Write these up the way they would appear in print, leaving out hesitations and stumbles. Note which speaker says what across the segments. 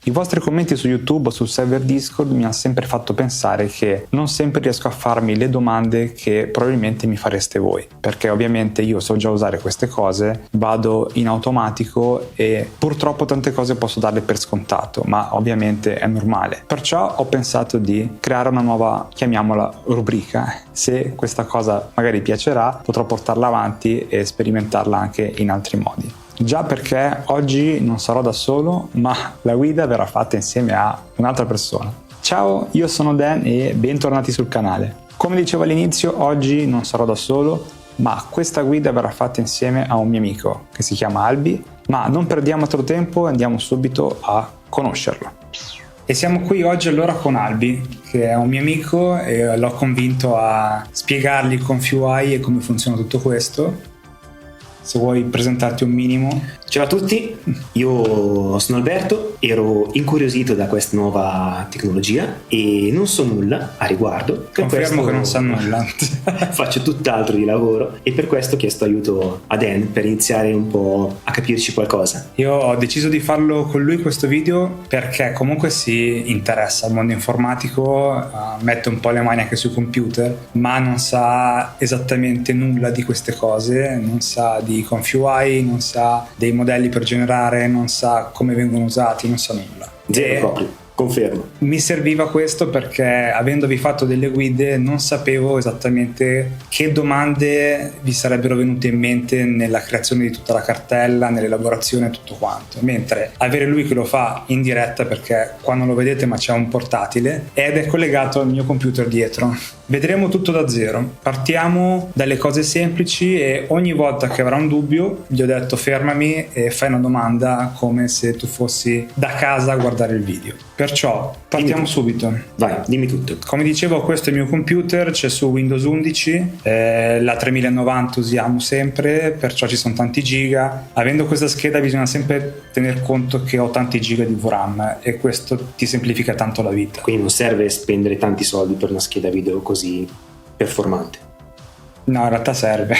Speaker 1: I vostri commenti su YouTube o sul server Discord mi hanno sempre fatto pensare che non sempre riesco a farmi le domande che probabilmente mi fareste voi, perché ovviamente io so già usare queste cose, vado in automatico e purtroppo tante cose posso darle per scontato, ma ovviamente è normale. Perciò ho pensato di creare una nuova, chiamiamola, rubrica. Se questa cosa magari piacerà, potrò portarla avanti e sperimentarla anche in altri modi. Già perché oggi non sarò da solo, ma la guida verrà fatta insieme a un'altra persona. Ciao, io sono Dan e bentornati sul canale. Come dicevo all'inizio, oggi non sarò da solo, ma questa guida verrà fatta insieme a un mio amico che si chiama Albi, ma non perdiamo altro tempo e andiamo subito a conoscerlo. E siamo qui oggi allora con Albi, che è un mio amico e l'ho convinto a spiegargli con FueUI e come funziona tutto questo. Se vuoi presentarti un minimo.
Speaker 2: Ciao a tutti, io sono Alberto, ero incuriosito da questa nuova tecnologia e non so nulla a riguardo.
Speaker 1: Confermo che non sa nulla.
Speaker 2: Faccio tutt'altro di lavoro e per questo ho chiesto aiuto a Dan per iniziare un po' a capirci qualcosa.
Speaker 1: Io ho deciso di farlo con lui questo video perché comunque si interessa al mondo informatico, mette un po' le mani anche sui computer, ma non sa esattamente nulla di queste cose, non sa di FueUI, non sa dei modelli per generare, non sa come vengono usati, non sa nulla.
Speaker 2: Zero proprio, confermo.
Speaker 1: Mi serviva questo perché avendovi fatto delle guide non sapevo esattamente che domande vi sarebbero venute in mente nella creazione di tutta la cartella, nell'elaborazione e tutto quanto, mentre avere lui che lo fa in diretta, perché qua non lo vedete ma c'è un portatile ed è collegato al mio computer dietro. Vedremo tutto da zero, partiamo dalle cose semplici e ogni volta che avrà un dubbio gli ho detto fermami e fai una domanda come se tu fossi da casa a guardare il video. Perciò partiamo subito.
Speaker 2: Vai, dimmi tutto.
Speaker 1: Come dicevo, questo è il mio computer, c'è su Windows 11, la 3090 usiamo sempre, perciò ci sono tanti giga. Avendo questa scheda bisogna sempre tener conto che ho tanti giga di VRAM e questo ti semplifica tanto la vita.
Speaker 2: Quindi non serve spendere tanti soldi per una scheda video così performante.
Speaker 1: No, in realtà serve.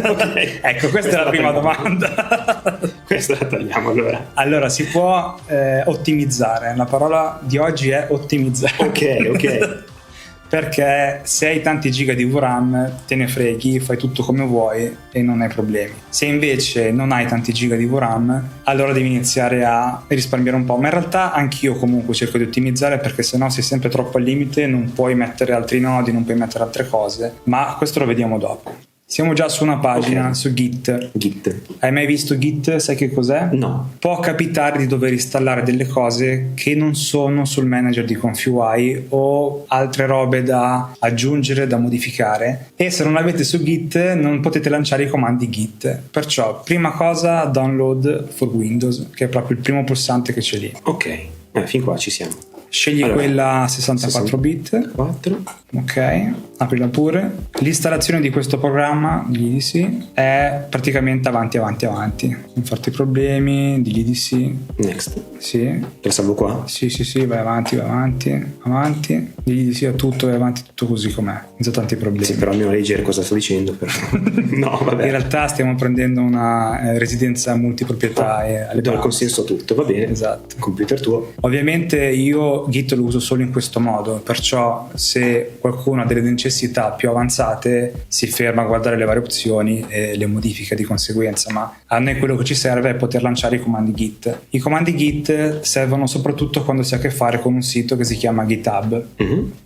Speaker 2: Okay.
Speaker 1: Ecco, questa è la prima domanda.
Speaker 2: Questa la tagliamo allora.
Speaker 1: Allora, si può ottimizzare. La parola di oggi è ottimizzare.
Speaker 2: Ok.
Speaker 1: Perché se hai tanti giga di VRAM te ne freghi, fai tutto come vuoi e non hai problemi. Se invece non hai tanti giga di VRAM, allora devi iniziare a risparmiare un po', ma in realtà anch'io comunque cerco di ottimizzare perché sennò sei sempre troppo al limite, non puoi mettere altri nodi, non puoi mettere altre cose, ma questo lo vediamo dopo. Siamo già su una pagina, su Git. Hai mai visto Git? Sai che cos'è?
Speaker 2: No.
Speaker 1: Può capitare di dover installare delle cose che non sono sul manager di FueUI o altre robe da aggiungere, da modificare, e se non l'avete su Git non potete lanciare i comandi Git. Perciò, prima cosa, download for Windows, che è proprio il primo pulsante che c'è lì.
Speaker 2: Ok, fin qua ci siamo.
Speaker 1: Scegli allora, quella 64 bit.
Speaker 2: 4.
Speaker 1: Ok, aprila pure. L'installazione di questo programma, digli di sì, è praticamente avanti. Non farti problemi, digli di sì.
Speaker 2: Next.
Speaker 1: Sì.
Speaker 2: Lo salvo qua?
Speaker 1: Sì, vai avanti. Digli di sì a tutto, vai avanti tutto così com'è, senza tanti problemi.
Speaker 2: Sì, però almeno leggere cosa sto dicendo. Però. No, vabbè.
Speaker 1: In realtà stiamo prendendo una residenza multiproprietà e
Speaker 2: do il consenso a tutto, va bene.
Speaker 1: Esatto.
Speaker 2: Computer tuo.
Speaker 1: Ovviamente io Git lo uso solo in questo modo, perciò se qualcuno ha delle necessità più avanzate si ferma a guardare le varie opzioni e le modifica di conseguenza, ma a noi quello che ci serve è poter lanciare i comandi Git. I comandi Git servono soprattutto quando si ha a che fare con un sito che si chiama GitHub.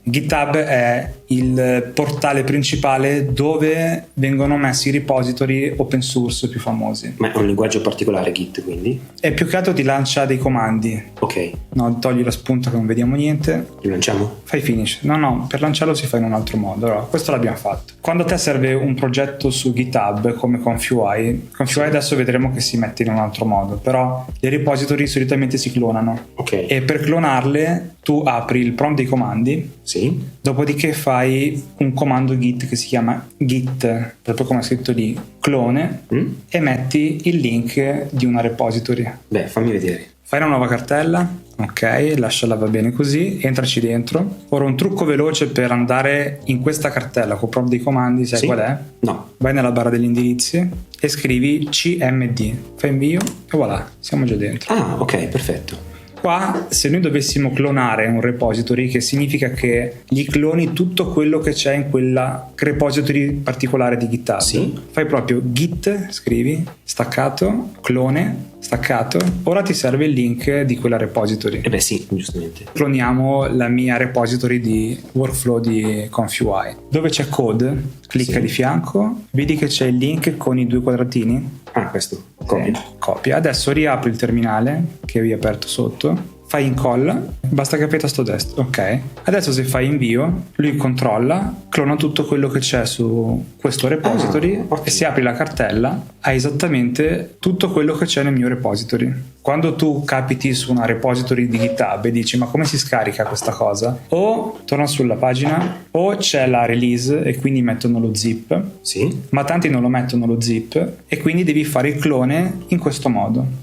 Speaker 1: GitHub è il portale principale dove vengono messi i repository open source più famosi.
Speaker 2: Ma è un linguaggio particolare Git, quindi?
Speaker 1: E più che altro ti lancia dei comandi.
Speaker 2: Ok.
Speaker 1: No, togli la spunta che non vediamo niente.
Speaker 2: Lo lanciamo?
Speaker 1: Fai finish. No, per lanciarlo si fa in un altro modo. Allora, questo l'abbiamo fatto. Quando a te serve un progetto su GitHub come con FueUI adesso vedremo che si mette in un altro modo, però le repository solitamente si clonano.
Speaker 2: Ok.
Speaker 1: E per clonarle tu apri il prompt dei comandi.
Speaker 2: Sì.
Speaker 1: Dopodiché fai un comando git che si chiama git, proprio come è scritto lì, clone, e metti il link di una repository.
Speaker 2: Beh, fammi vedere.
Speaker 1: Fai una nuova cartella, ok, lasciala, va bene così, entraci dentro. Ora un trucco veloce per andare in questa cartella con prompt dei comandi, sai qual è?
Speaker 2: No.
Speaker 1: Vai nella barra degli indirizzi e scrivi cmd, fai invio e voilà, siamo già dentro.
Speaker 2: Ah, ok, perfetto.
Speaker 1: Qua, se noi dovessimo clonare un repository, che significa che gli cloni tutto quello che c'è in quella repository particolare di GitHub,
Speaker 2: sì.
Speaker 1: Fai proprio git, scrivi, staccato, clone, staccato, ora ti serve il link di quella repository.
Speaker 2: Beh sì, giustamente.
Speaker 1: Cloniamo la mia repository di workflow di ConfUI. Dove c'è code, clicca di fianco, vedi che c'è il link con i 2 quadratini.
Speaker 2: Questo, copia.
Speaker 1: Copia. Adesso riapri il terminale che avevi aperto sotto, fai incolla, basta che fai tasto destro, ok. Adesso se fai invio, lui controlla, clona tutto quello che c'è su questo repository e se apri la cartella hai esattamente tutto quello che c'è nel mio repository. Quando tu capiti su una repository di GitHub e dici ma come si scarica questa cosa? O torna sulla pagina o c'è la release e quindi mettono lo zip,
Speaker 2: sì.
Speaker 1: Ma tanti non lo mettono lo zip e quindi devi fare il clone in questo modo.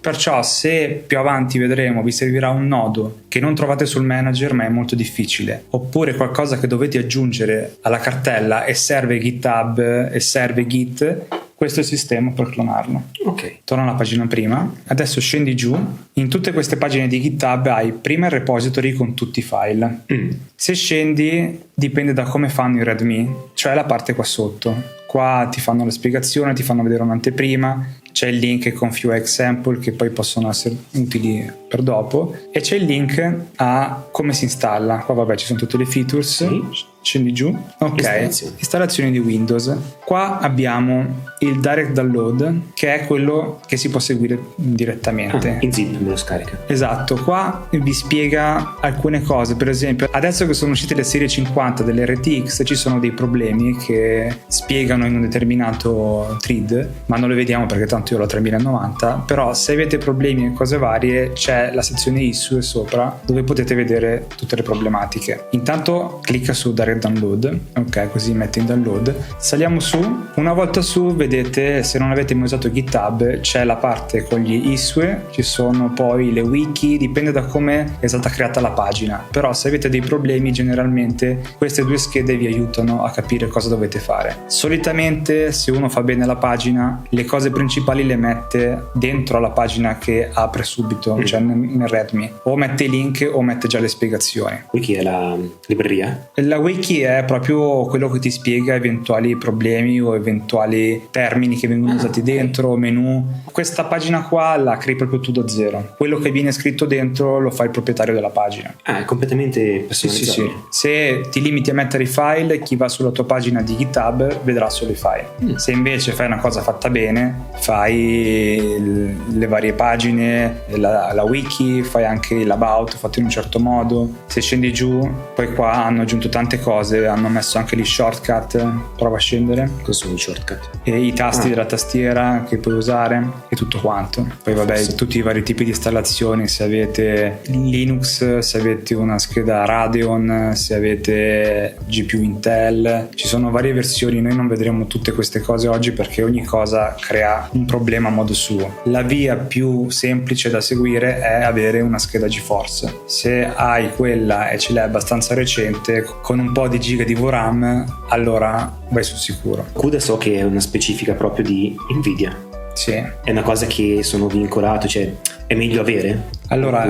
Speaker 1: Perciò se più avanti vedremo vi servirà un nodo che non trovate sul manager ma è molto difficile, oppure qualcosa che dovete aggiungere alla cartella e serve GitHub e serve Git, questo è il sistema per clonarlo.
Speaker 2: Ok.
Speaker 1: Torna alla pagina prima, adesso scendi giù, in tutte queste pagine di GitHub hai prima il repository con tutti i file. Se scendi dipende da come fanno i readme, cioè la parte qua sotto. Qua ti fanno la spiegazione, ti fanno vedere un'anteprima, c'è il link con few example che poi possono essere utili per dopo e c'è il link a come si installa. Qua vabbè ci sono tutte le features. Sì. Scendi giù, ok, installazioni di Windows. Qua abbiamo il direct download che è quello che si può seguire direttamente.
Speaker 2: In zip me lo scarica.
Speaker 1: Esatto, qua vi spiega alcune cose, per esempio adesso che sono uscite le serie 50 delle RTX ci sono dei problemi che spiegano in un determinato thread, ma non le vediamo perché tanto io ho la 3090, però se avete problemi e cose varie c'è la sezione issue sopra dove potete vedere tutte le problematiche. Intanto clicca su direct download, ok, così mette in download, saliamo su, una volta su vedete, se non avete mai usato GitHub c'è la parte con gli issue, ci sono poi le wiki, dipende da come è stata creata la pagina, però se avete dei problemi generalmente queste 2 schede vi aiutano a capire cosa dovete fare. Solitamente se uno fa bene la pagina le cose principali le mette dentro la pagina che apre subito, cioè nel readme, o mette i link o mette già le spiegazioni.
Speaker 2: Wiki è la libreria?
Speaker 1: La wiki è proprio quello che ti spiega eventuali problemi o eventuali termini che vengono usati dentro, menu. Questa pagina qua la crei proprio tu da zero. Quello che viene scritto dentro lo fa il proprietario della pagina.
Speaker 2: È completamente personalizzato.
Speaker 1: Sì. Se ti limiti a mettere i file, chi va sulla tua pagina di GitHub vedrà solo i file. Se invece fai una cosa fatta bene, fai le varie pagine, la wiki, fai anche l'about fatto in un certo modo. Se scendi giù, poi qua hanno aggiunto tante cose, hanno messo anche gli shortcut, prova a scendere.
Speaker 2: Cosa sono i shortcut?
Speaker 1: E i tasti della tastiera che puoi usare e tutto quanto. Poi vabbè, tutti i vari tipi di installazioni, se avete Linux, se avete una scheda Radeon, se avete GPU Intel, ci sono varie versioni. Noi non vedremo tutte queste cose oggi perché ogni cosa crea un problema a modo suo. La via più semplice da seguire è avere una scheda GeForce. Se hai quella e ce l'hai abbastanza recente, con un po' di giga di VRAM, allora vai sul sicuro.
Speaker 2: CUDA so che è una specifica proprio di Nvidia.
Speaker 1: Sì.
Speaker 2: È una cosa che sono vincolato, cioè è meglio avere?
Speaker 1: Allora,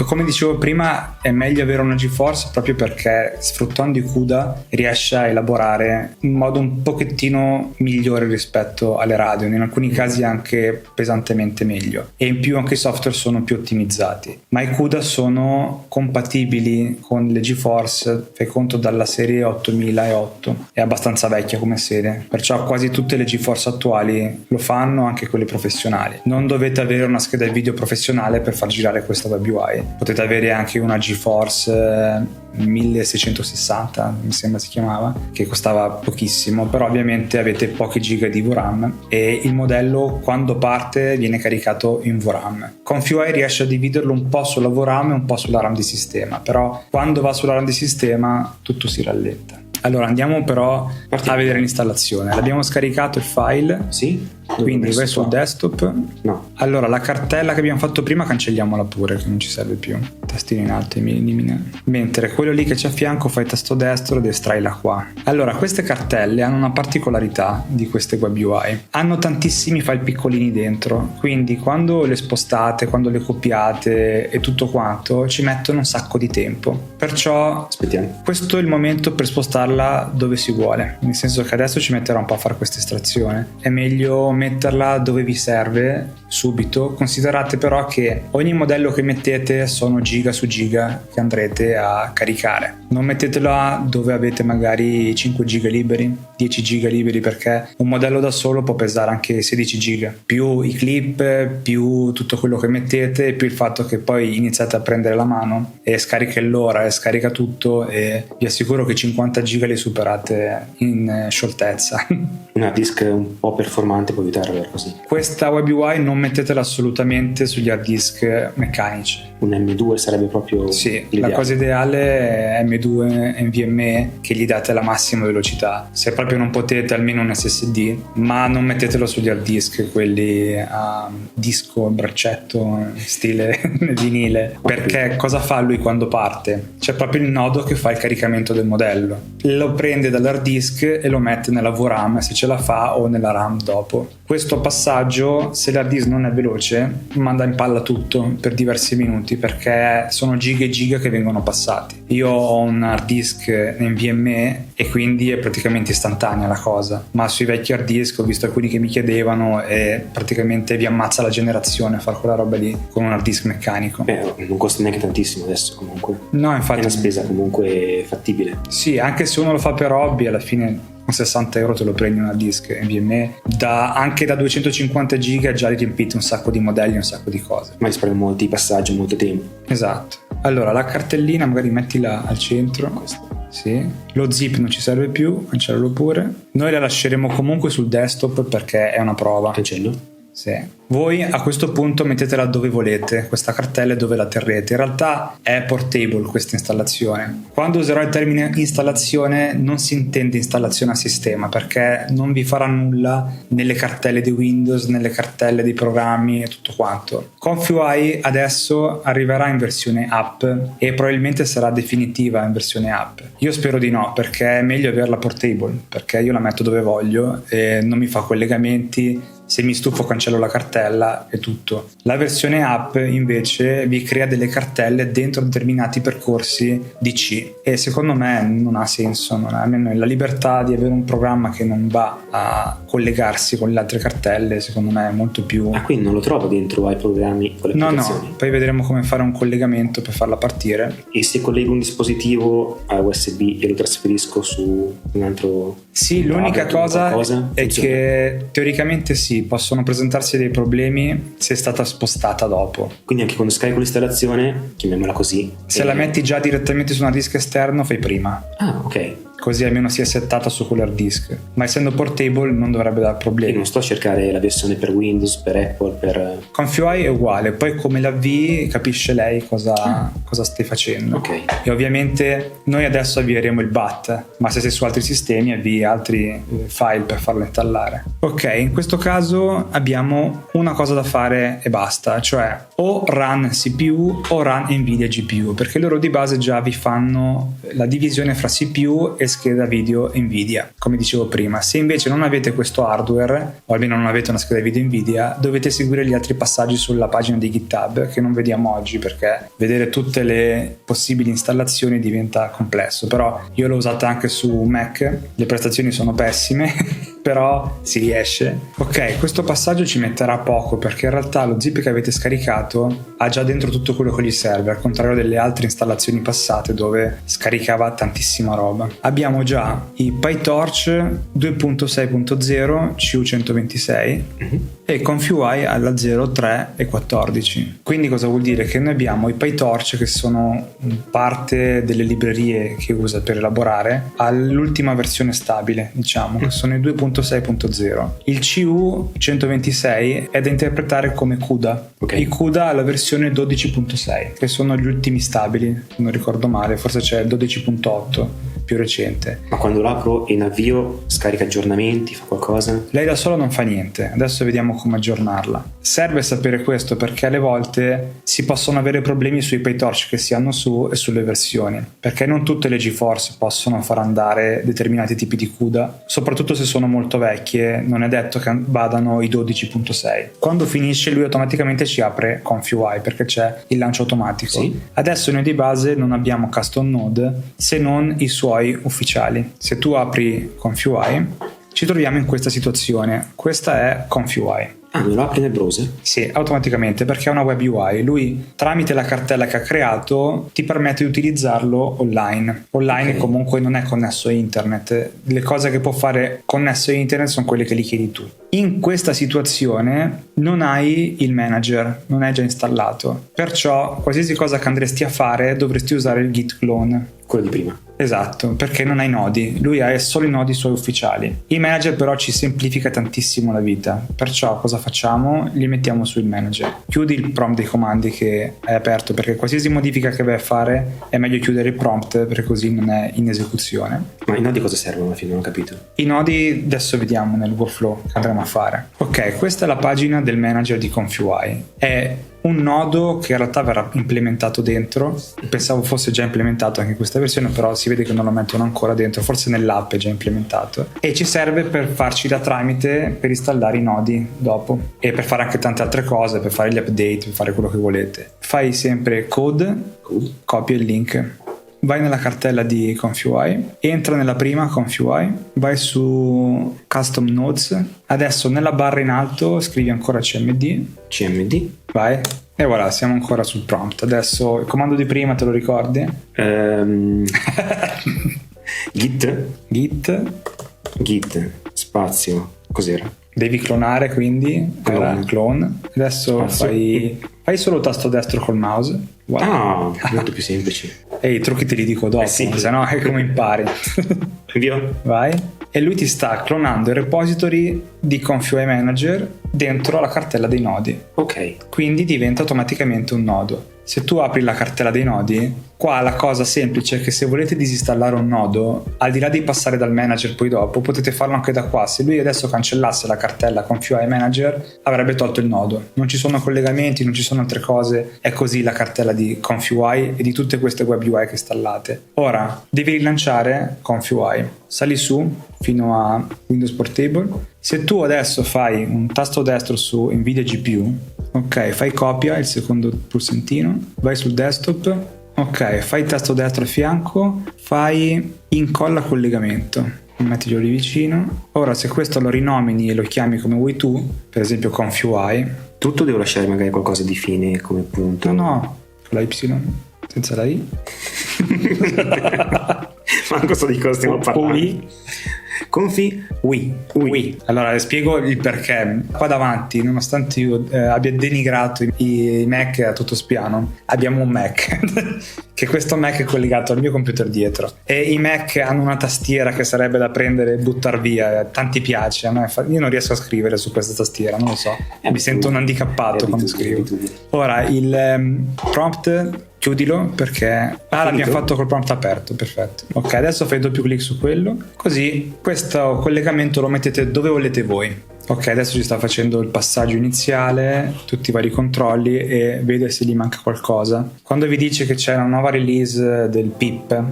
Speaker 1: come dicevo prima, è meglio avere una GeForce proprio perché sfruttando i CUDA riesce a elaborare in modo un pochettino migliore rispetto alle Radeon, in alcuni casi anche pesantemente meglio, e in più anche i software sono più ottimizzati. Ma i CUDA sono compatibili con le GeForce, fai conto dalla serie 8008, è abbastanza vecchia come serie, perciò quasi tutte le GeForce attuali lo fanno, anche quelle professionali. Non dovete avere una scheda video professionale per far girare questa web UI, potete avere anche una GeForce 1660 mi sembra si chiamava, che costava pochissimo, però ovviamente avete pochi giga di VRAM e il modello quando parte viene caricato in VRAM. ConfUI riesce a dividerlo un po' sulla VRAM e un po' sulla RAM di sistema, però quando va sulla RAM di sistema tutto si rallenta. Allora andiamo però a vedere l'installazione. L'abbiamo scaricato il file.
Speaker 2: Sì.
Speaker 1: Quindi vai sul desktop.
Speaker 2: No.
Speaker 1: Allora la cartella che abbiamo fatto prima cancelliamola pure, che non ci serve più. Tastino in alto e mi elimina. Mentre quello lì che c'è a fianco fai tasto destro ed estraila qua. Allora queste cartelle hanno una particolarità di queste web UI. Hanno tantissimi file piccolini dentro, quindi quando le spostate, quando le copiate e tutto quanto ci mettono un sacco di tempo. Perciò
Speaker 2: Aspettiamo.
Speaker 1: questo è il momento per spostarla dove si vuole, nel senso che adesso ci metterà un po' a fare questa estrazione. È meglio metterla dove vi serve subito. Considerate però che ogni modello che mettete sono giga su giga che andrete a caricare. Non mettetela dove avete magari 5 giga liberi, 10 giga liberi, perché un modello da solo può pesare anche 16 giga, più i clip, più tutto quello che mettete, più il fatto che poi iniziate a prendere la mano e scarica l'ora e scarica tutto, e vi assicuro che 50 giga li superate in scioltezza.
Speaker 2: Un hard disk un po' performante può aiutare a avere così.
Speaker 1: Questa web UI non mettetela assolutamente sugli hard disk meccanici.
Speaker 2: Un M2 sarebbe proprio
Speaker 1: Sì,
Speaker 2: l'ideale.
Speaker 1: la cosa ideale è M2 NVMe, che gli date la massima velocità. Se proprio non potete, almeno un SSD, ma non mettetelo sugli hard disk, quelli a disco, braccetto, stile vinile, perché cosa fa lui quando parte? C'è proprio il nodo che fa il caricamento del modello. Lo prende dall'hard disk e lo mette nella VRAM, se ce la fa, o nella RAM dopo. Questo passaggio, se l'hard disk non è veloce, manda in palla tutto per diversi minuti, perché sono giga e giga che vengono passati. Io ho un hard disk NVMe e quindi è praticamente istantanea la cosa, ma sui vecchi hard disk ho visto alcuni che mi chiedevano e praticamente vi ammazza la generazione fare quella roba lì con un hard disk meccanico.
Speaker 2: Beh, non costa neanche tantissimo adesso comunque.
Speaker 1: No,
Speaker 2: È
Speaker 1: infatti
Speaker 2: una spesa comunque fattibile.
Speaker 1: sì, anche se uno lo fa per hobby, alla fine con 60 euro te lo prendi un hard disk NVMe anche da 250 giga, già riempite un sacco di modelli, un sacco di cose.
Speaker 2: Ma risparmia molti passaggi, molto tempo.
Speaker 1: Esatto. Allora la cartellina magari mettila al centro. Sì. Lo zip non ci serve più, cancellalo pure. Noi la lasceremo comunque sul desktop perché è una prova.
Speaker 2: Cancello?
Speaker 1: Sì. Voi a questo punto mettetela dove volete, questa cartella, dove la terrete. In realtà è portable questa installazione. Quando userò il termine installazione non si intende installazione a sistema, perché non vi farà nulla nelle cartelle di Windows, nelle cartelle dei programmi e tutto quanto. ComfyUI adesso arriverà in versione app e probabilmente sarà definitiva in versione app. Io spero di no, perché è meglio averla portable, perché io la metto dove voglio e non mi fa collegamenti. Se mi stufo cancello la cartella e tutto. La versione app invece vi crea delle cartelle dentro determinati percorsi DC e secondo me non ha senso, non ha almeno la libertà di avere un programma che non va a collegarsi con le altre cartelle, secondo me è molto più...
Speaker 2: Ah, quindi non lo trovo dentro ai programmi con le applicazioni?
Speaker 1: No, poi vedremo come fare un collegamento per farla partire.
Speaker 2: E se collego un dispositivo a USB e lo trasferisco su un altro...
Speaker 1: Sì, l'unica cosa è che teoricamente sì, possono presentarsi dei problemi se è stata spostata dopo.
Speaker 2: Quindi anche quando scarico l'installazione, chiamiamola così,
Speaker 1: Se la metti già direttamente su una disk esterno fai prima.
Speaker 2: Ah, ok.
Speaker 1: Così almeno si è settata su quell'hard disk. Ma essendo portable non dovrebbe dar
Speaker 2: E
Speaker 1: problemi.
Speaker 2: non sto a cercare la versione per Windows, per Apple, per...
Speaker 1: ComfyUI è uguale, poi come l'avvii capisce lei cosa stai facendo.
Speaker 2: Ok.
Speaker 1: E ovviamente noi adesso avvieremo il BAT, ma se sei su altri sistemi avvii altri file per farlo installare. Ok, in questo caso abbiamo una cosa da fare e basta, cioè o run CPU o run Nvidia GPU, perché loro di base già vi fanno la divisione fra CPU e scheda video Nvidia, come dicevo prima. Se invece non avete questo hardware, o almeno non avete una scheda video Nvidia, dovete seguire gli altri passaggi sulla pagina di GitHub, che non vediamo oggi perché vedere tutte le possibili installazioni diventa complesso, però io l'ho usata anche su Mac, le prestazioni sono pessime però si riesce. Ok, questo passaggio ci metterà poco perché in realtà lo zip che avete scaricato ha già dentro tutto quello che gli serve, al contrario delle altre installazioni passate dove scaricava tantissima roba. Abbiamo già i PyTorch 2.6.0 CU126 e ComfyUI alla 0, 3 e 14. Quindi cosa vuol dire? Che noi abbiamo i PyTorch che sono parte delle librerie che usa per elaborare all'ultima versione stabile, diciamo, che sono i 2.6.0. Il CU126 è da interpretare come CUDA.
Speaker 2: Okay.
Speaker 1: I CUDA alla versione 12.6, che sono gli ultimi stabili, se non ricordo male, forse c'è il 12.8. più recente.
Speaker 2: Ma quando l'apro in avvio scarica aggiornamenti, fa qualcosa?
Speaker 1: Lei da sola non fa niente, adesso vediamo come aggiornarla. Serve sapere questo perché alle volte si possono avere problemi sui PyTorch che si hanno su e sulle versioni, perché non tutte le GeForce possono far andare determinati tipi di CUDA, soprattutto se sono molto vecchie, non è detto che vadano i 12.6. Quando finisce lui automaticamente ci apre ConfUI perché c'è il lancio automatico.
Speaker 2: Sì.
Speaker 1: Adesso noi di base non abbiamo custom node se non i suoi ufficiali. Se tu apri ConfUI ci troviamo in questa situazione. Questa è ConfUI.
Speaker 2: Ah, me lo apri nel browser?
Speaker 1: Sì, automaticamente, perché è una web UI. Lui, tramite la cartella che ha creato, ti permette di utilizzarlo online. Online
Speaker 2: Ok.
Speaker 1: comunque non è connesso a internet. Le cose che può fare connesso a internet sono quelle che gli chiedi tu. In questa situazione non hai il manager, non è già installato. Perciò qualsiasi cosa che andresti a fare dovresti usare il git clone.
Speaker 2: Quello di prima.
Speaker 1: Esatto, perché non hai nodi, lui ha solo i nodi suoi ufficiali. Il manager però ci semplifica tantissimo la vita, perciò cosa facciamo? Li mettiamo sul manager. Chiudi il prompt dei comandi che hai aperto, perché qualsiasi modifica che vai a fare è meglio chiudere il prompt perché così non è in esecuzione.
Speaker 2: Ma i nodi cosa servono alla fine? Non ho capito.
Speaker 1: I nodi adesso vediamo nel workflow che andremo a fare. Ok, questa è la pagina del manager di ConfUI. È un nodo che in realtà verrà implementato dentro. Pensavo fosse già implementato anche in questa versione, però si vede che non lo mettono ancora dentro, forse nell'app è già implementato, e ci serve per farci da tramite per installare i nodi dopo e per fare anche tante altre cose, per fare gli update, per fare quello che volete. Fai sempre code, copia il link, vai nella cartella di ConfUI, entra nella prima ConfUI, vai su Custom Nodes, adesso nella barra in alto scrivi ancora
Speaker 2: CMD.
Speaker 1: vai, e voilà, siamo ancora sul prompt. Adesso il comando di prima te lo ricordi?
Speaker 2: Git spazio, cos'era?
Speaker 1: Devi clonare, quindi
Speaker 2: Clone.
Speaker 1: clone. Adesso
Speaker 2: Spazio.
Speaker 1: fai solo tasto destro col mouse. Wow.
Speaker 2: Molto più semplice.
Speaker 1: E i trucchi te li dico dopo,
Speaker 2: sì.
Speaker 1: se no è come impari.
Speaker 2: Invio?
Speaker 1: Vai. E lui ti sta clonando il repository di ConfUI Manager dentro la cartella dei nodi.
Speaker 2: Ok.
Speaker 1: Quindi diventa automaticamente un nodo. Se tu apri la cartella dei nodi, qua la cosa semplice è che se volete disinstallare un nodo, al di là di passare dal manager poi dopo, potete farlo anche da qua. Se lui adesso cancellasse la cartella ConfUI Manager, avrebbe tolto il nodo. Non ci sono collegamenti, non ci sono altre cose. È così la cartella di ConfUI e di tutte queste web UI che installate. Ora, devi rilanciare ConfUI. Sali su fino a Windows Portable. Se tu adesso fai un tasto destro su Nvidia GPU, ok, fai copia, il secondo pulsantino, vai sul desktop, ok, fai il tasto destro a fianco, fai incolla collegamento, mettiglielo lì vicino. Ora se questo lo rinomini e lo chiami come vuoi tu, per esempio ConfUI,
Speaker 2: Tutto devo lasciare magari qualcosa di fine come punto.
Speaker 1: no, con la Y, senza la I.
Speaker 2: Manco so di cosa stiamo parlando. Confi
Speaker 1: Oui. Allora spiego il perché. Qua davanti, nonostante io abbia denigrato i Mac a tutto spiano, abbiamo un Mac che questo Mac è collegato al mio computer dietro, e i Mac hanno una tastiera che sarebbe da prendere e buttar via. Tanti piace, a me io non riesco a scrivere su questa tastiera, non lo so, mi sento un handicappato quando scrivo. Ora il prompt chiudilo perché l'abbiamo fatto col prompt aperto, perfetto. Ok, adesso fai doppio clic su quello, così questo collegamento lo mettete dove volete voi. Ok, adesso ci sta facendo il passaggio iniziale, tutti i vari controlli, e vede se gli manca qualcosa. Quando vi dice che c'è una nuova release del pip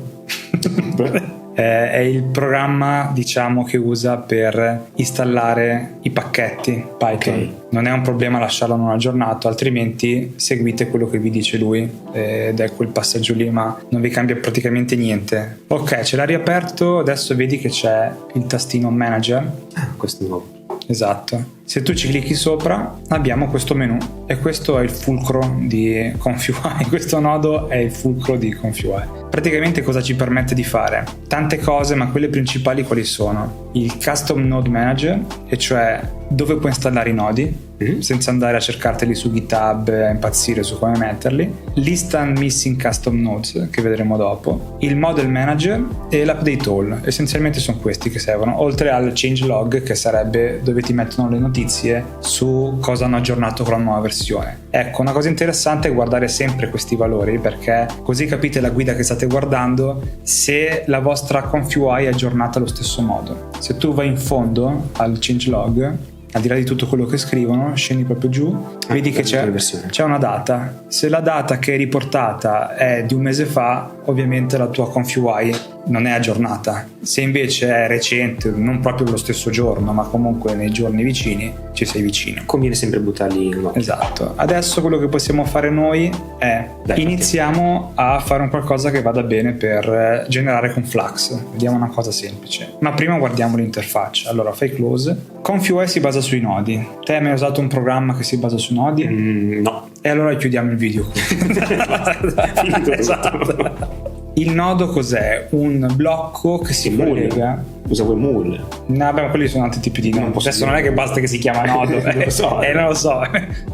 Speaker 1: è il programma, diciamo, che usa per installare i pacchetti Python.
Speaker 2: Ok.
Speaker 1: Non è un problema lasciarlo non aggiornato, altrimenti seguite quello che vi dice lui ed è quel passaggio lì, ma non vi cambia praticamente niente. Ok, ce l'ha riaperto, adesso vedi che c'è il tastino manager.
Speaker 2: Questo è nuovo.
Speaker 1: Esatto. Se tu ci clicchi sopra abbiamo questo menu e questo è il fulcro di ConfUI. Questo nodo è il fulcro di ConfUI. Praticamente cosa ci permette di fare? Tante cose, ma quelle principali quali sono? Il Custom Node Manager, e cioè dove puoi installare i nodi senza andare a cercarteli su GitHub e impazzire su come metterli, lista missing custom nodes che vedremo dopo, il model manager e l'update all. Essenzialmente sono questi che servono, oltre al changelog che sarebbe dove ti mettono le notifiche notizie su cosa hanno aggiornato con la nuova versione. Ecco, una cosa interessante è guardare sempre questi valori, perché così capite la guida che state guardando se la vostra ConfUI è aggiornata allo stesso modo. Se tu vai in fondo al changelog, al di là di tutto quello che scrivono, scendi proprio giù, vedi che c'è una data. Se la data che è riportata è di un mese fa, ovviamente la tua ConfUI non è aggiornata. Se invece è recente, non proprio lo stesso giorno, ma comunque nei giorni vicini, ci sei vicino.
Speaker 2: Conviene sempre buttarli in occhio.
Speaker 1: Esatto. Adesso quello che possiamo fare noi è iniziamo a fare un qualcosa che vada bene per generare con Flux. Vediamo una cosa semplice. Ma prima guardiamo l'interfaccia. Allora fai close. ConfUI si basa sui nodi. Te hai mai usato un programma che si basa sui nodi?
Speaker 2: No.
Speaker 1: E allora chiudiamo il video qui.
Speaker 2: Finito.
Speaker 1: Esatto. Il nodo cos'è? Un blocco che si collega.
Speaker 2: Usavo il mul.
Speaker 1: No, beh, quelli sono altri tipi di nodo. Adesso non è che basta che si chiama nodo.
Speaker 2: Non lo so.
Speaker 1: Non lo so.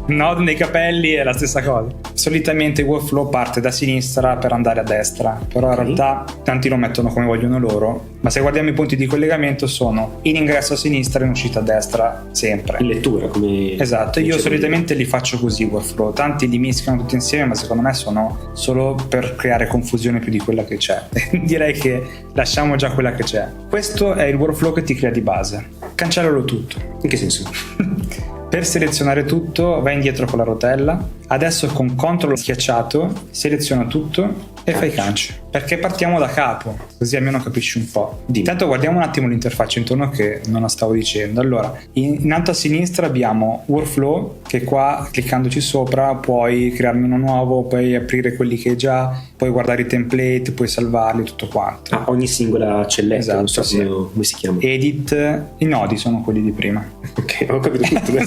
Speaker 1: Nodo nei capelli è la stessa cosa. Solitamente il workflow parte da sinistra per andare a destra, però in realtà tanti lo mettono come vogliono loro. Ma se guardiamo i punti di collegamento sono in ingresso a sinistra e in uscita a destra sempre.
Speaker 2: In lettura, come...
Speaker 1: Esatto, io solitamente li faccio così workflow. Tanti li mischiano tutti insieme, ma secondo me sono solo per creare confusione più di quella che c'è. Direi che lasciamo già quella che c'è. Questo è il workflow che ti crea di base. Cancellalo tutto.
Speaker 2: In che senso?
Speaker 1: Per selezionare tutto vai indietro con la rotella, adesso con CTRL schiacciato seleziona tutto e fai cancel, perché partiamo da capo, così almeno capisci un po'. Intanto guardiamo un attimo l'interfaccia intorno che non la stavo dicendo. Allora, in alto a sinistra abbiamo workflow, che qua cliccandoci sopra puoi crearne uno nuovo, puoi aprire quelli che hai già, puoi guardare i template, puoi salvarli, tutto quanto.
Speaker 2: Ogni singola celletta,
Speaker 1: esatto,
Speaker 2: non so come si chiama.
Speaker 1: Edit, i nodi sono quelli di prima.
Speaker 2: Ok, ho capito tutto.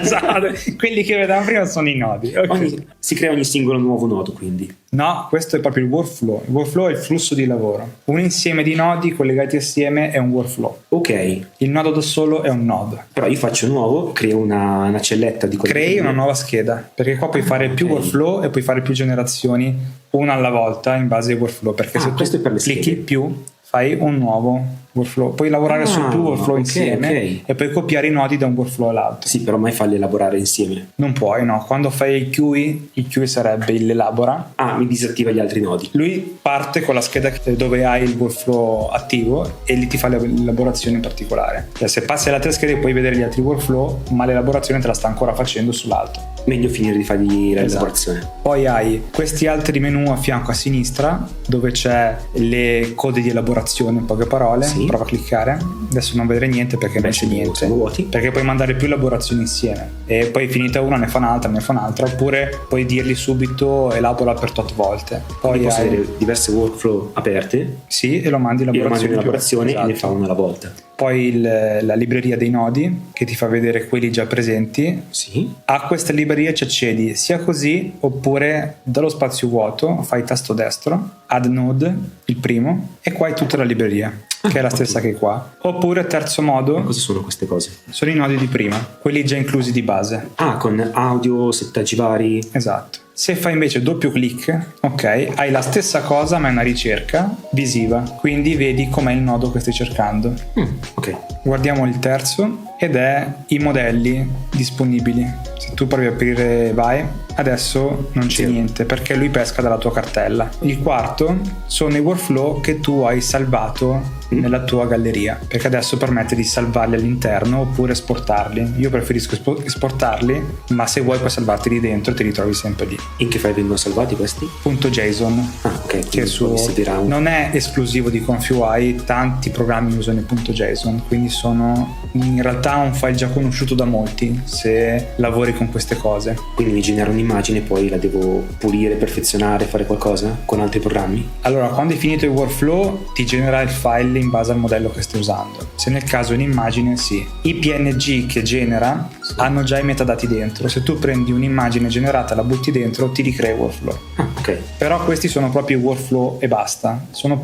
Speaker 1: Esatto, quelli che vedevamo prima sono i nodi. Okay.
Speaker 2: Si crea ogni singolo nuovo nodo, quindi.
Speaker 1: No, questo è proprio il workflow. Il workflow è il flusso di lavoro. Un insieme di nodi collegati assieme è un workflow.
Speaker 2: Ok.
Speaker 1: Il nodo da solo è un node.
Speaker 2: Però io faccio nuovo, creo una celletta di quelli.
Speaker 1: Crei una nuova scheda, perché qua puoi fare più workflow e puoi fare più generazioni una alla volta in base ai workflow, perché se tu clicchi più fai un nuovo workflow, puoi lavorare su più workflow insieme e puoi copiare i nodi da un workflow all'altro.
Speaker 2: Sì, però mai farli elaborare insieme.
Speaker 1: Non puoi, no. Quando fai il QE sarebbe il elabora.
Speaker 2: Mi disattiva gli altri nodi.
Speaker 1: Lui parte con la scheda dove hai il workflow attivo e lì ti fa l'elaborazione in particolare. Cioè, se passi alle altre schede puoi vedere gli altri workflow, ma l'elaborazione te la sta ancora facendo sull'altro.
Speaker 2: Meglio finire di fargli l'elaborazione.
Speaker 1: Poi hai questi altri menu a fianco a sinistra dove c'è le code di elaborazione, in poche parole. Sì. Prova a cliccare. Adesso non vedrei niente perché non c'è niente.
Speaker 2: Sono vuoti.
Speaker 1: Perché puoi mandare più elaborazioni insieme e poi finita una ne fa un'altra, oppure puoi dirgli subito elabora per tot volte. Poi
Speaker 2: posso avere diverse workflow aperte.
Speaker 1: Sì, e lo mandi in elaborazione,
Speaker 2: esatto. E ne fa una alla volta.
Speaker 1: Poi la libreria dei nodi che ti fa vedere quelli già presenti.
Speaker 2: Sì.
Speaker 1: A questa libreria ci accedi sia così oppure dallo spazio vuoto fai tasto destro, add node, il primo, e qua hai tutta la libreria, che è la stessa che qua. Oppure terzo modo.
Speaker 2: Cosa sono queste cose?
Speaker 1: Sono i nodi di prima, quelli già inclusi di base.
Speaker 2: Con audio, settaggi vari.
Speaker 1: Esatto. Se fai invece doppio clic, ok, hai la stessa cosa ma è una ricerca visiva, quindi vedi com'è il nodo che stai cercando.
Speaker 2: Ok.
Speaker 1: Guardiamo il terzo ed è i modelli disponibili. Se tu provi a aprire vai, adesso non c'è niente perché lui pesca dalla tua cartella. Il quarto sono i workflow che tu hai salvato nella tua galleria, perché adesso permette di salvarli all'interno oppure esportarli. Io preferisco esportarli, ma se vuoi puoi salvarti dentro e te li trovi sempre lì.
Speaker 2: In che file vengono salvati questi?
Speaker 1: .json.
Speaker 2: Ok.
Speaker 1: Che non è esclusivo di ConfUI, tanti programmi usano il .json, quindi sono in realtà un file già conosciuto da molti se lavori con queste cose.
Speaker 2: Quindi mi genera un'immagine e poi la devo pulire, perfezionare, fare qualcosa con altri programmi?
Speaker 1: Allora, quando hai finito il workflow ti genera il file in base al modello che stai usando. Se nel caso è un'immagine, sì. I PNG che genera hanno già i metadati dentro. Se tu prendi un'immagine generata, la butti dentro, ti ricrea il workflow.
Speaker 2: Ok.
Speaker 1: Però questi sono proprio workflow e basta, sono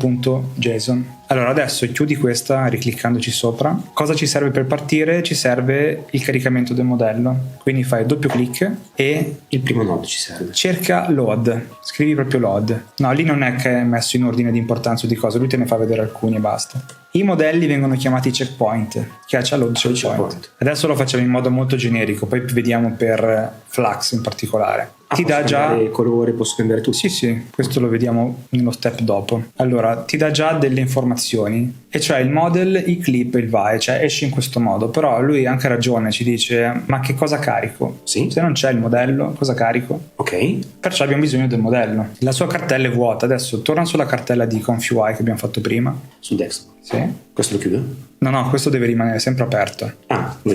Speaker 1: .json. Allora adesso chiudi questa ricliccandoci sopra. Cosa ci serve per partire? Ci serve il caricamento del modello, quindi fai doppio clic e
Speaker 2: il primo nodo ci serve.
Speaker 1: Cerca load, scrivi proprio load. No, lì non è che è messo in ordine di importanza o di cosa, lui te ne fa vedere alcuni e basta. I modelli vengono chiamati checkpoint, load checkpoint. Adesso lo facciamo in modo molto generico, poi vediamo per Flux in particolare. Ti dà già
Speaker 2: colore, posso cambiare tutto?
Speaker 1: Sì, questo lo vediamo nello step dopo. Allora, ti dà già delle informazioni, e cioè il model, i clip e il VAE, cioè esce in questo modo, però lui ha anche ragione, ci dice ma che cosa carico?
Speaker 2: Sì.
Speaker 1: Se non c'è il modello, cosa carico?
Speaker 2: Ok.
Speaker 1: Perciò abbiamo bisogno del modello. La sua cartella è vuota, adesso torna sulla cartella di ConfUI che abbiamo fatto prima.
Speaker 2: Sul desktop.
Speaker 1: Sì.
Speaker 2: Questo lo chiudo?
Speaker 1: No, questo deve rimanere sempre aperto.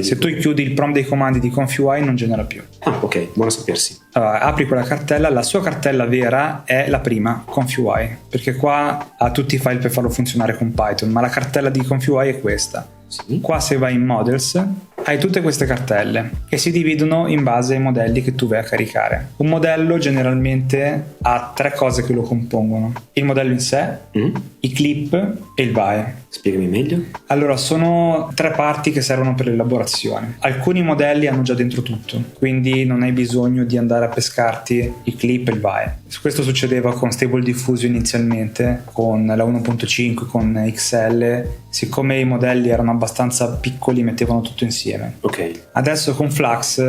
Speaker 1: Se tu chiudi il prompt dei comandi di ConfUI non genera più.
Speaker 2: Ok, buono sapersi.
Speaker 1: Allora, apri quella cartella, la sua cartella vera è la prima, ConfUI, perché qua ha tutti i file per farlo funzionare con Python, ma la cartella di ConfUI è questa.
Speaker 2: Sì.
Speaker 1: Qua se vai in Models hai tutte queste cartelle che si dividono in base ai modelli che tu vai a caricare. Un modello generalmente ha 3 cose che lo compongono: il modello in sé, i clip e il VAE.
Speaker 2: Spiegami meglio.
Speaker 1: Allora, sono 3 parti che servono per l'elaborazione. Alcuni modelli hanno già dentro tutto, quindi non hai bisogno di andare a pescarti i clip e il VAE. Questo succedeva con Stable Diffusion inizialmente, con la 1.5, con XL. Siccome i modelli erano abbastanza piccoli, mettevano tutto insieme.
Speaker 2: Ok.
Speaker 1: Adesso con Flux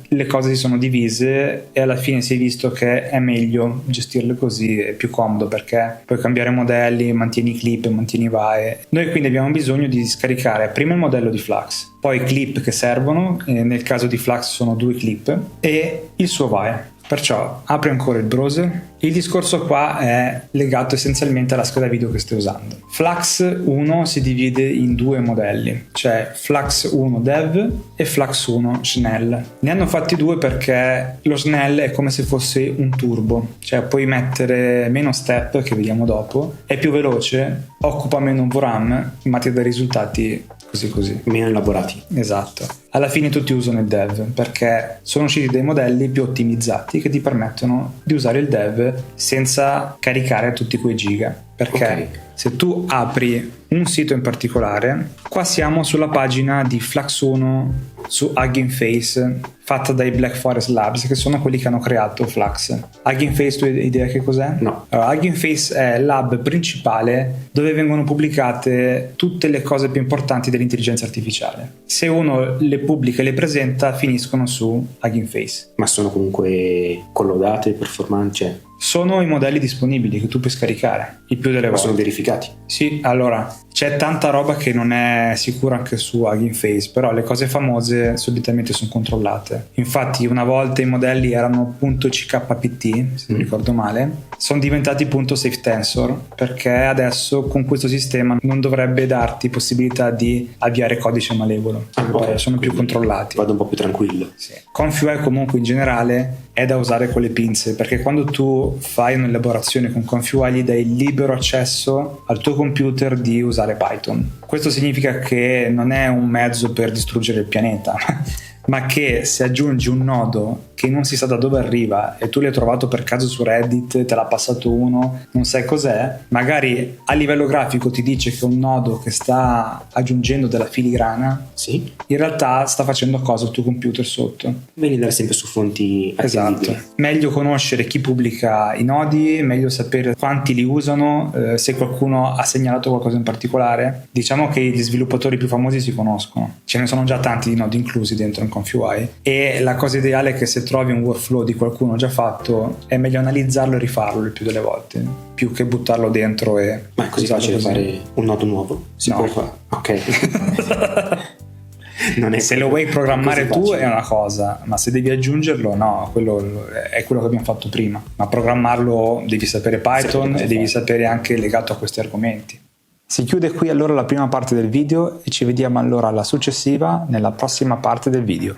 Speaker 1: le cose si sono divise e alla fine si è visto che è meglio gestirle così, è più comodo perché puoi cambiare modelli, mantieni i clip, mantieni i VAE. Noi quindi abbiamo bisogno di scaricare prima il modello di Flux, poi i clip che servono, nel caso di Flux sono 2 clip, e il suo VAE. Perciò apri ancora il browser. Il discorso qua è legato essenzialmente alla scheda video che stai usando. Flux 1 si divide in 2 modelli, cioè Flux 1 Dev e Flux 1 Snell. Ne hanno fatti 2 perché lo Snell è come se fosse un turbo, cioè puoi mettere meno step, che vediamo dopo, è più veloce, occupa meno VRAM, ma ti dà risultati così.
Speaker 2: Meno elaborati.
Speaker 1: Esatto. Alla fine tutti usano il dev perché sono usciti dei modelli più ottimizzati che ti permettono di usare il dev senza caricare tutti quei giga. Perché se tu apri un sito in particolare, qua siamo sulla pagina di Flux 1 su Hugging Face, fatta dai Black Forest Labs, che sono quelli che hanno creato Flux. Hugging Face, tu hai idea che cos'è?
Speaker 2: No.
Speaker 1: Allora, Hugging Face è il lab principale dove vengono pubblicate tutte le cose più importanti dell'intelligenza artificiale. Se uno le pubblica e le presenta, finiscono su Hugging Face.
Speaker 2: Ma sono comunque collodate, performanti?
Speaker 1: Sono i modelli disponibili che tu puoi scaricare, il più delle volte.
Speaker 2: Ma sono verificati?
Speaker 1: Sì, allora, c'è tanta roba che non è sicura anche su Hugging Face, però le cose famose solitamente sono controllate. Infatti una volta i modelli erano .ckpt, se non ricordo male, sono diventati .safetensor, perché adesso con questo sistema non dovrebbe darti possibilità di avviare codice malevolo, sono più controllati.
Speaker 2: Vado un po' più tranquillo.
Speaker 1: Sì. ConfUI comunque in generale è da usare con le pinze, perché quando tu fai un'elaborazione con ConfUI gli dai libero accesso al tuo computer di usare Python. Questo significa che non è un mezzo per distruggere il pianeta, ma che se aggiungi un nodo che non si sa da dove arriva e tu l'hai trovato per caso su Reddit, te l'ha passato uno, non sai cos'è, magari a livello grafico ti dice che un nodo che sta aggiungendo della filigrana,
Speaker 2: sì,
Speaker 1: in realtà sta facendo cosa al tuo computer sotto.
Speaker 2: Meglio andare sempre su fonti attendibili.
Speaker 1: Esatto. Meglio conoscere chi pubblica i nodi, meglio sapere quanti li usano, se qualcuno ha segnalato qualcosa in particolare. Diciamo che gli sviluppatori più famosi si conoscono, ce ne sono già tanti di nodi inclusi dentro in ConfUI, e la cosa ideale è che se trovi un workflow di qualcuno già fatto è meglio analizzarlo e rifarlo il più delle volte, più che buttarlo dentro e...
Speaker 2: Ma è così facile fare un nodo nuovo? Si
Speaker 1: no.
Speaker 2: può fare? Ok. Non è
Speaker 1: se lo vuoi programmare tu è una cosa, ma se devi aggiungerlo no, quello è quello che abbiamo fatto prima, ma programmarlo devi sapere Python e devi sapere anche legato a questi argomenti. Si chiude qui allora la prima parte del video e ci vediamo allora alla successiva nella prossima parte del video.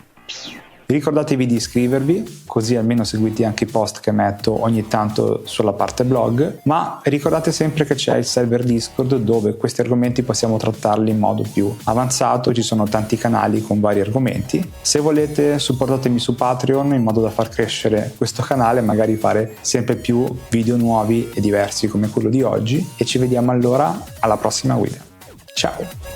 Speaker 1: Ricordatevi di iscrivervi, così almeno seguite anche i post che metto ogni tanto sulla parte blog, ma ricordate sempre che c'è il server Discord dove questi argomenti possiamo trattarli in modo più avanzato, ci sono tanti canali con vari argomenti. Se volete supportatemi su Patreon in modo da far crescere questo canale, magari fare sempre più video nuovi e diversi come quello di oggi, e ci vediamo allora alla prossima guida. Ciao!